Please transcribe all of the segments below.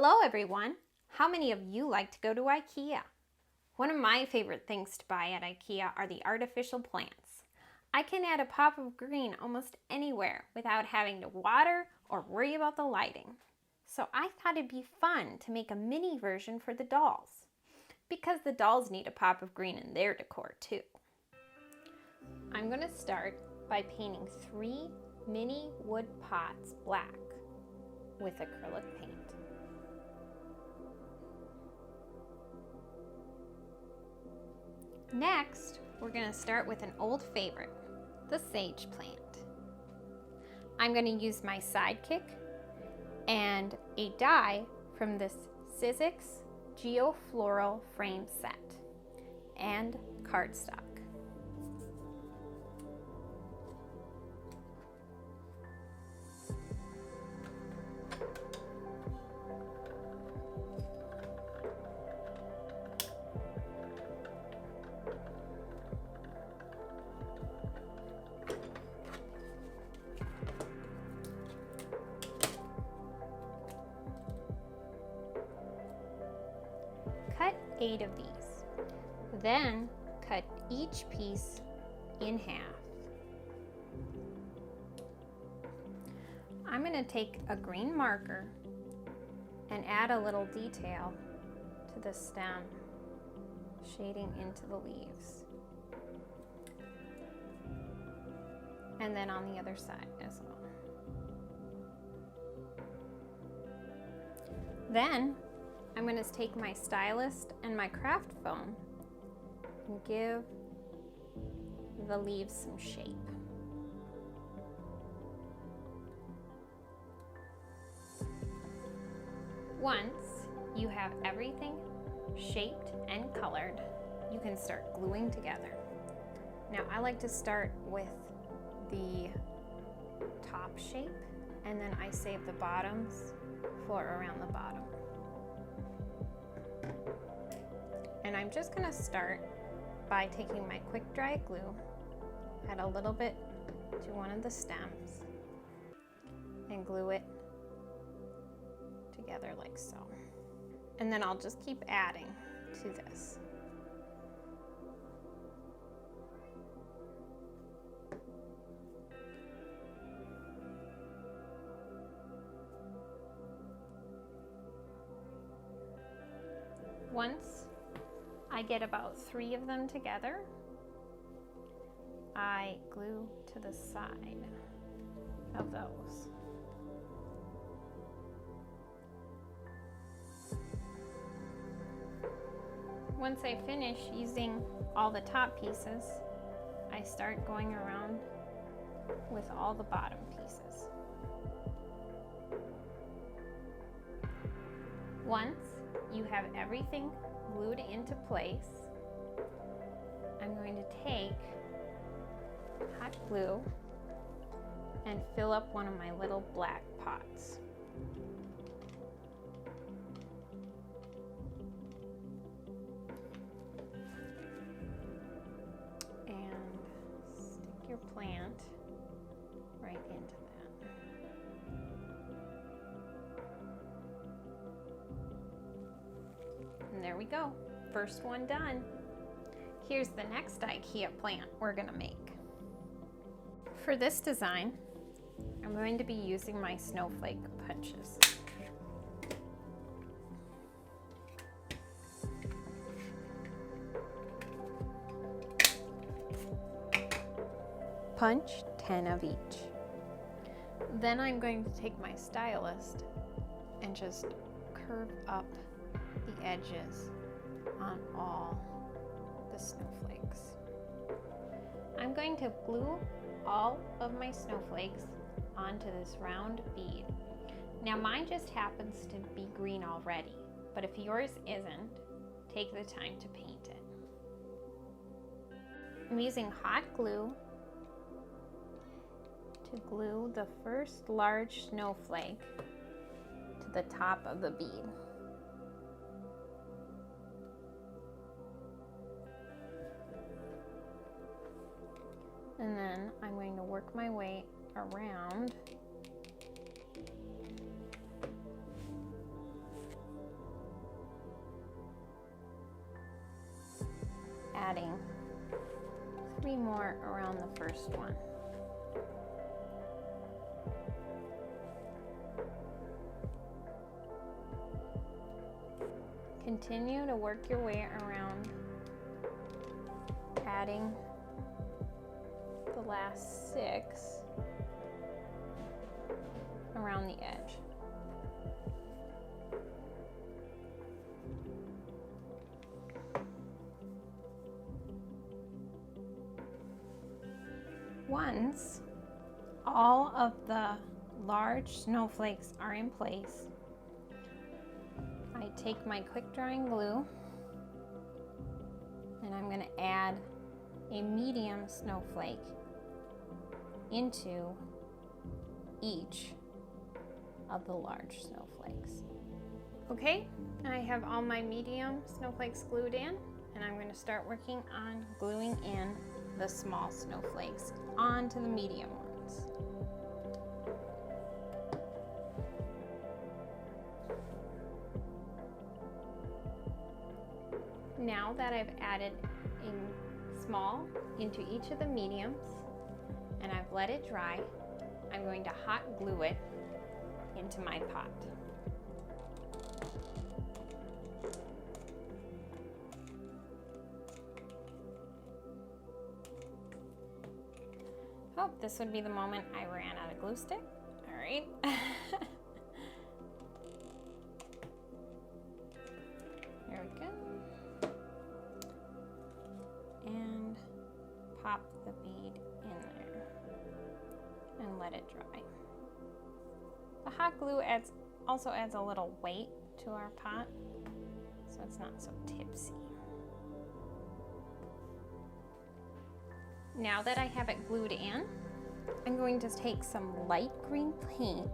Hello everyone! How many of you like to go to IKEA? One of my favorite things to buy at IKEA are the artificial plants. I can add a pop of green almost anywhere without having to water or worry about the lighting. So I thought it'd be fun to make a mini version for the dolls, because the dolls need a pop of green in their decor too. I'm going to start by painting 3 mini wood pots black with acrylic paint. Next, we're going to start with an old favorite, the sage plant. I'm going to use my sidekick and a die from this Sizzix Geofloral frame set and cardstock. Cut 8 of these. Then cut each piece in half. I'm going to take a green marker and add a little detail to the stem, shading into the leaves. And then on the other side as well. Then I'm going to take my stylist and my craft foam and give the leaves some shape. Once you have everything shaped and colored, you can start gluing together. Now I like to start with the top shape, and then I save the bottoms for around the bottom. And I'm just going to start by taking my quick dry glue, add a little bit to one of the stems, and glue it together like so. And then I'll just keep adding to this. Once I get about 3 of them together, I glue to the side of those. Once I finish using all the top pieces, I start going around with all the bottom pieces. Once you have everything glued into place, I'm going to take hot glue and fill up one of my little black pots. And stick your plant right into that. And there we go, first one done. Here's the next IKEA plant we're gonna make. For this design, I'm going to be using my snowflake punches. Punch 10 of each. Then I'm going to take my stylist and just curve up the edges on all the snowflakes. I'm going to glue all of my snowflakes onto this round bead. Now mine just happens to be green already, but if yours isn't, take the time to paint it. I'm using hot glue to glue the first large snowflake to the top of the bead. And then I'm going to work my way around adding 3 more around the first one. Continue to work your way around, adding the last 6 around the edge. Once all of the large snowflakes are in place, I take my quick drying glue and I'm going to add a medium snowflake into each of the large snowflakes. Okay, I have all my medium snowflakes glued in, and I'm going to start working on gluing in the small snowflakes onto the medium ones. Now that I've added a small into each of the mediums and I've let it dry, I'm going to hot glue it into my pot. Oh, this would be the moment I ran out of glue stick. All right. There we go. And pop the bead in there and let it dry. The hot glue also adds a little weight to our pot, so it's not so tipsy. Now that I have it glued in, I'm going to take some light green paint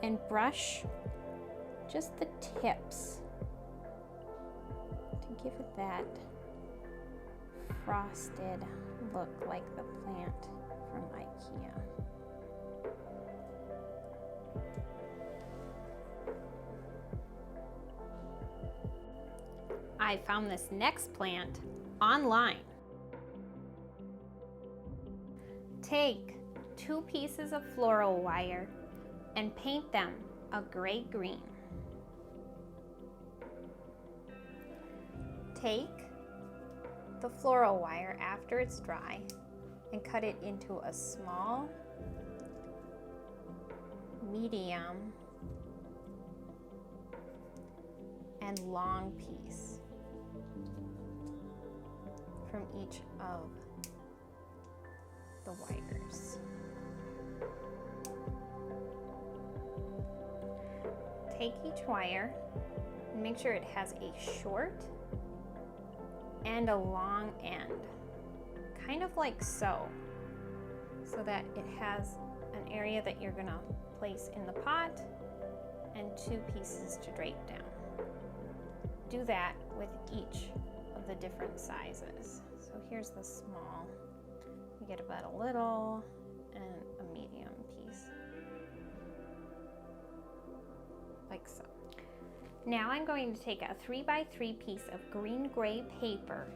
and brush just the tips to give it that frosted look like the plant from IKEA. I found this next plant online. Take 2 pieces of floral wire and paint them a gray green. Take the floral wire after it's dry and cut it into a small, medium, and long piece from each of the wires. Take each wire and make sure it has a short and a long end, kind of like so that it has an area that you're gonna place in the pot and 2 pieces to drape down. Do that with each of the different sizes. So here's the small. You get about a little and a medium piece, like so. Now I'm going to take a 3x3 piece of green gray paper,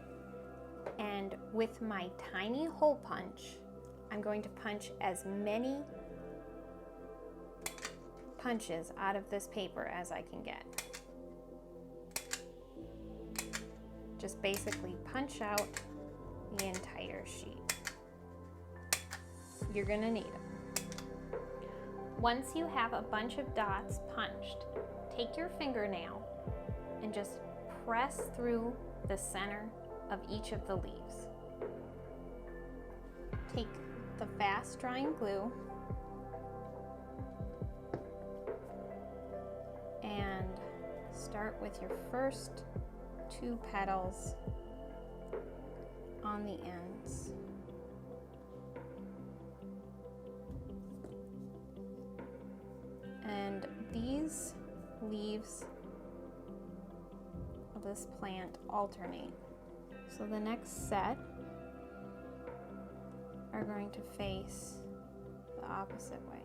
and with my tiny hole punch, I'm going to punch as many punches out of this paper as I can get. Just basically punch out the entire sheet. You're gonna need them. Once you have a bunch of dots punched, take your fingernail and just press through the center of each of the leaves. Take the fast drying glue and start with your first 2 petals on the ends. And these leaves of this plant alternate. So the next set are going to face the opposite way.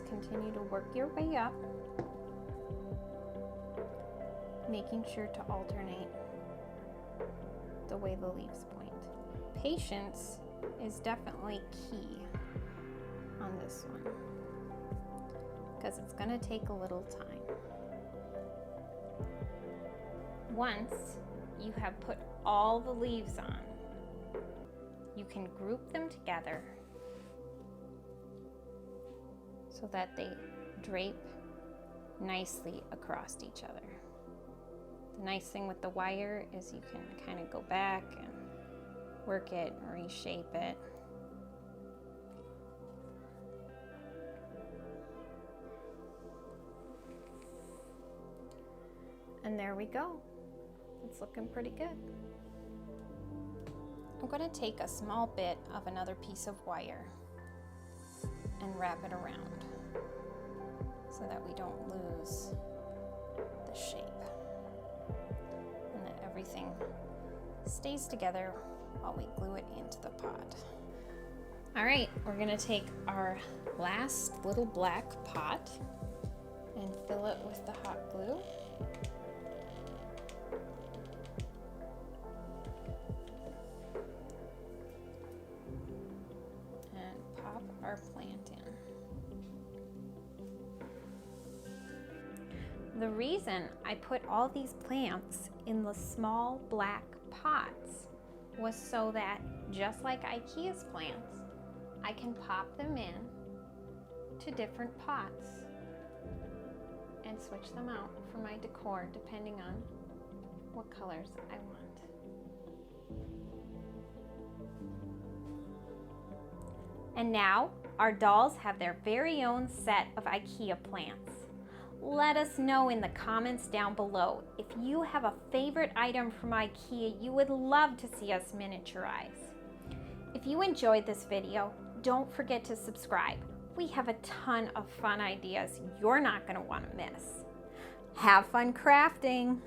just continue to work your way up, making sure to alternate the way the leaves point. Patience is definitely key on this one because it's going to take a little time. Once you have put all the leaves on, you can group them together so that they drape nicely across each other. The nice thing with the wire is you can kind of go back and work it, reshape it. And there we go. It's looking pretty good. I'm going to take a small bit of another piece of wire and wrap it around so that we don't lose the shape and that everything stays together while we glue it into the pot. All right, we're going to take our last little black pot and fill it with the hot glue. Our plant in. The reason I put all these plants in the small black pots was so that, just like IKEA's plants, I can pop them in to different pots and switch them out for my decor depending on what colors I want. And now, our dolls have their very own set of IKEA plants. Let us know in the comments down below if you have a favorite item from IKEA you would love to see us miniaturize. If you enjoyed this video, don't forget to subscribe. We have a ton of fun ideas you're not going to want to miss. Have fun crafting!